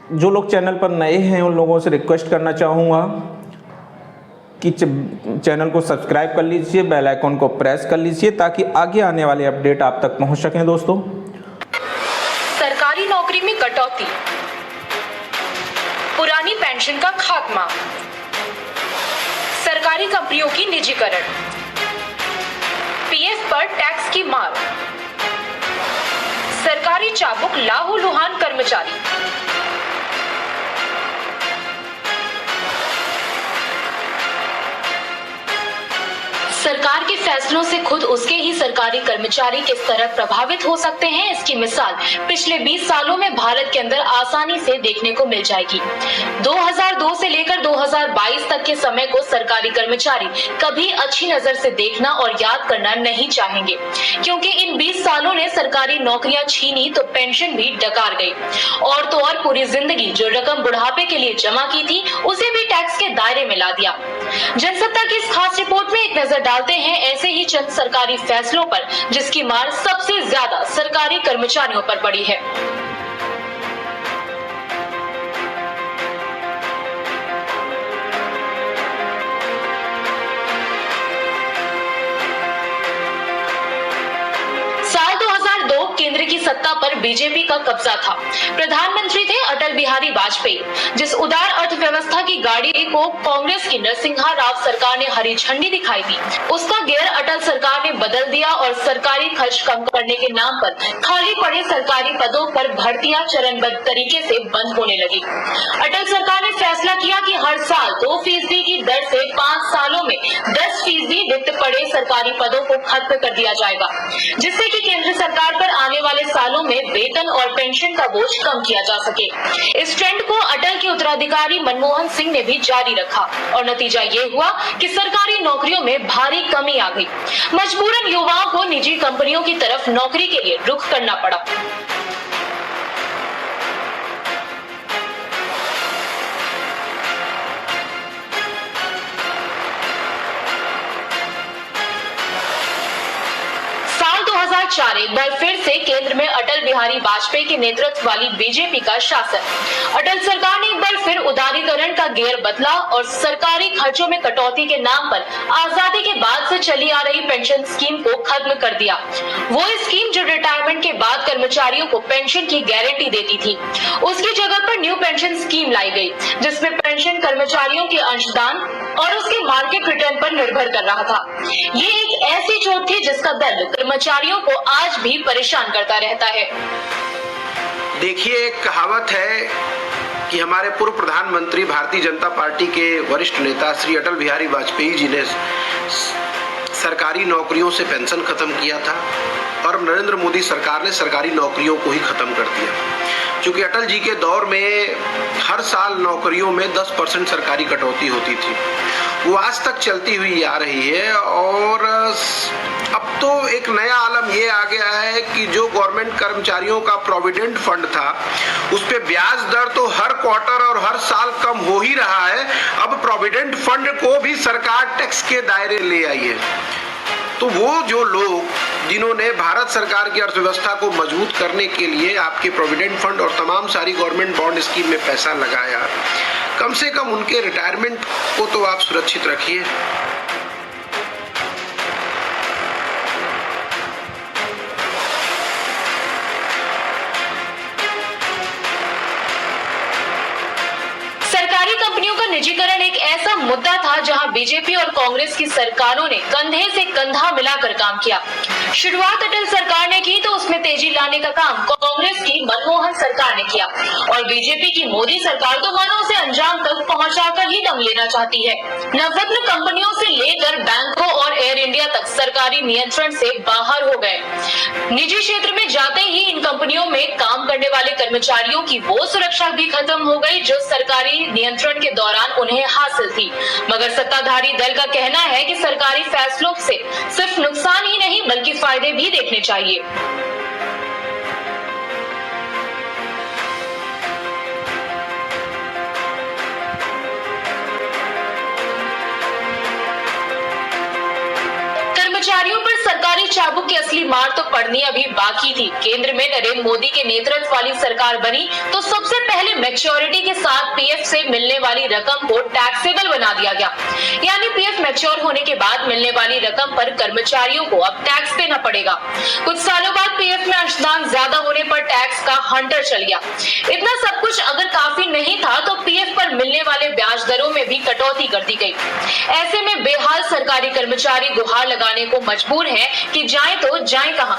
जो लोग चैनल पर नए हैं उन लोगों से रिक्वेस्ट करना चाहूँगा कि चैनल को सब्सक्राइब कर लीजिए, बेल आइकन को प्रेस कर लीजिए ताकि आगे आने वाले अपडेट आप तक पहुंच सकें। दोस्तों, सरकारी नौकरी में कटौती, पुरानी पेंशन का खात्मा, सरकारी कंपनियों की निजीकरण, पीएफ पर टैक्स की मार, सरकारी चाबुक लाहूलुहान कर्मचारी। सरकार के फैसलों से खुद उसके ही सरकारी कर्मचारी किस तरह प्रभावित हो सकते हैं, इसकी मिसाल पिछले 20 सालों में भारत के अंदर आसानी से देखने को मिल जाएगी। 2002 से लेकर 2022 तक के समय को सरकारी कर्मचारी कभी अच्छी नजर से देखना और याद करना नहीं चाहेंगे, क्योंकि इन 20 सालों ने सरकारी नौकरियां छीनी तो पेंशन भी डकार गई, और तो और पूरी जिंदगी जो रकम बुढ़ापे के लिए जमा की थी उसे भी टैक्स के दायरे में ला दिया। जनसत्ता की इस खास रिपोर्ट में एक नजर डालते हैं ऐसे ही चंद सरकारी फैसलों पर जिसकी मार सबसे ज्यादा सरकारी कर्मचारियों पर पड़ी है। साल 2002 केंद्र की सत्ता पर बीजेपी का कब्जा था। प्रधानमंत्री थे अटल बिहारी वाजपेयी। जिस उदार अर्थव्यवस्था की गाड़ी को कांग्रेस की नरसिम्हा राव सरकार ने हरी झंडी दिखाई थी, उसका गियर अटल सरकार ने बदल दिया और सरकारी खर्च कम करने के नाम पर खाली पड़े सरकारी पदों पर भर्तियां चरणबद्ध तरीके से बंद होने लगी। अटल सरकार ने फैसला किया कि हर साल 2% की दर से 5 सालों में 10% रिक्त पड़े सरकारी पदों को खत्म कर दिया जाएगा, जिससे कि केंद्र सरकार पर आने वाले सालों में वेतन और पेंशन का बोझ कम किया जा सके। इस ट्रेंड को अटल के उत्तराधिकारी मनमोहन सिंह ने भी जारी रखा और नतीजा ये हुआ कि सरकारी नौकरियों में भारी कमी आ गई। मजबूरन युवाओं को निजी कंपनियों की तरफ नौकरी के लिए रुख करना पड़ा। एक बार फिर से केंद्र में अटल बिहारी वाजपेयी के नेतृत्व वाली बीजेपी का शासन। अटल सरकार ने एक बार फिर उदारीकरण का गियर बदला और सरकारी खर्चों में कटौती के नाम पर आजादी के बाद से चली आ रही पेंशन स्कीम को खत्म कर दिया। वो स्कीम जो रिटायरमेंट के बाद कर्मचारियों को पेंशन की गारंटी देती थी, उसकी जगह पर न्यू पेंशन स्कीम लाई गई, जिसमें पेंशन कर्मचारियों के अंशदान और उसके मार्केट रिटर्न पर निर्भर कर रहा था। ये एक ऐसी चोट थी जिसका दर्द कर्मचारियों को आज भी परेशान करता रहता है। देखिए, एक कहावत है कि हमारे पूर्व प्रधानमंत्री भारतीय जनता पार्टी के वरिष्ठ नेता श्री अटल बिहारी वाजपेयी जी ने सरकारी नौकरियों से पेंशन खत्म किया था और नरेंद्र मोदी सरकार ने सरकारी नौकरियों को ही खत्म कर दिया। क्योंकि अटल जी के दौर में हर साल नौकरियों में 10% सरकारी कटौती होती थी, वो आज तक चलती हुई आ रही है। और अब तो एक नया आलम ये आ गया है कि जो गवर्नमेंट कर्मचारियों का प्रोविडेंट फंड था उस पे ब्याज दर तो हर क्वार्टर और हर साल कम हो ही रहा है। अब प्रोविडेंट फंड को भी सरकार टैक्स के दायरे ले आई है। तो वो जो लोग जिन्होंने भारत सरकार की अर्थव्यवस्था को मजबूत करने के लिए आपके प्रोविडेंट फंड और तमाम सारी गवर्नमेंट बॉन्ड स्कीम में पैसा लगाया, कम से कम उनके रिटायरमेंट को तो आप सुरक्षित रखिए। कंपनियों का निजीकरण एक ऐसा मुद्दा था जहां बीजेपी और कांग्रेस की सरकारों ने कंधे से कंधा मिलाकर काम किया। शुरुआत अटल सरकार ने की तो उसमें तेजी लाने का काम कांग्रेस की मनमोहन सरकार ने किया और बीजेपी की मोदी सरकार तो मानो उसे अंजाम तक पहुंचाकर ही दम लेना चाहती है। नवरत्न कंपनियों से लेकर बैंकों और एयर इंडिया तक सरकारी नियंत्रण से बाहर हो गए। निजी क्षेत्र में जाते ही इन कंपनियों में काम करने वाले कर्मचारियों की वो सुरक्षा भी खत्म हो गई जो सरकारी नियंत्रण के दौरान उन्हें हासिल थी। मगर सत्ताधारी दल का कहना है कि सरकारी फैसलों से सिर्फ नुकसान ही नहीं बल्कि फायदे भी देखने चाहिए। कर्मचारियों पर सरकारी चाबुक की असली मार तो पड़नी अभी बाकी थी। केंद्र में नरेंद्र मोदी के नेतृत्व वाली सरकार बनी तो सबसे पहले मैच्योरिटी के साथ पीएफ से मिलने वाली रकम को टैक्सेबल बना दिया गया, यानी पीएफ मैच्योर होने के बाद मिलने वाली रकम पर कर्मचारियों को अब टैक्स देना पड़ेगा। कुछ सालों बाद पीएफ में अंशदान ज्यादा होने पर टैक्स का हंटर चल गया। इतना सब कुछ अगर काफी नहीं था तो पीएफ पर मिलने वाले ब्याज दरों में भी कटौती कर दी गई। ऐसे में बेहाल सरकारी कर्मचारी गुहार लगाने को मजबूर हैं कि जाएं तो जाएं कहां।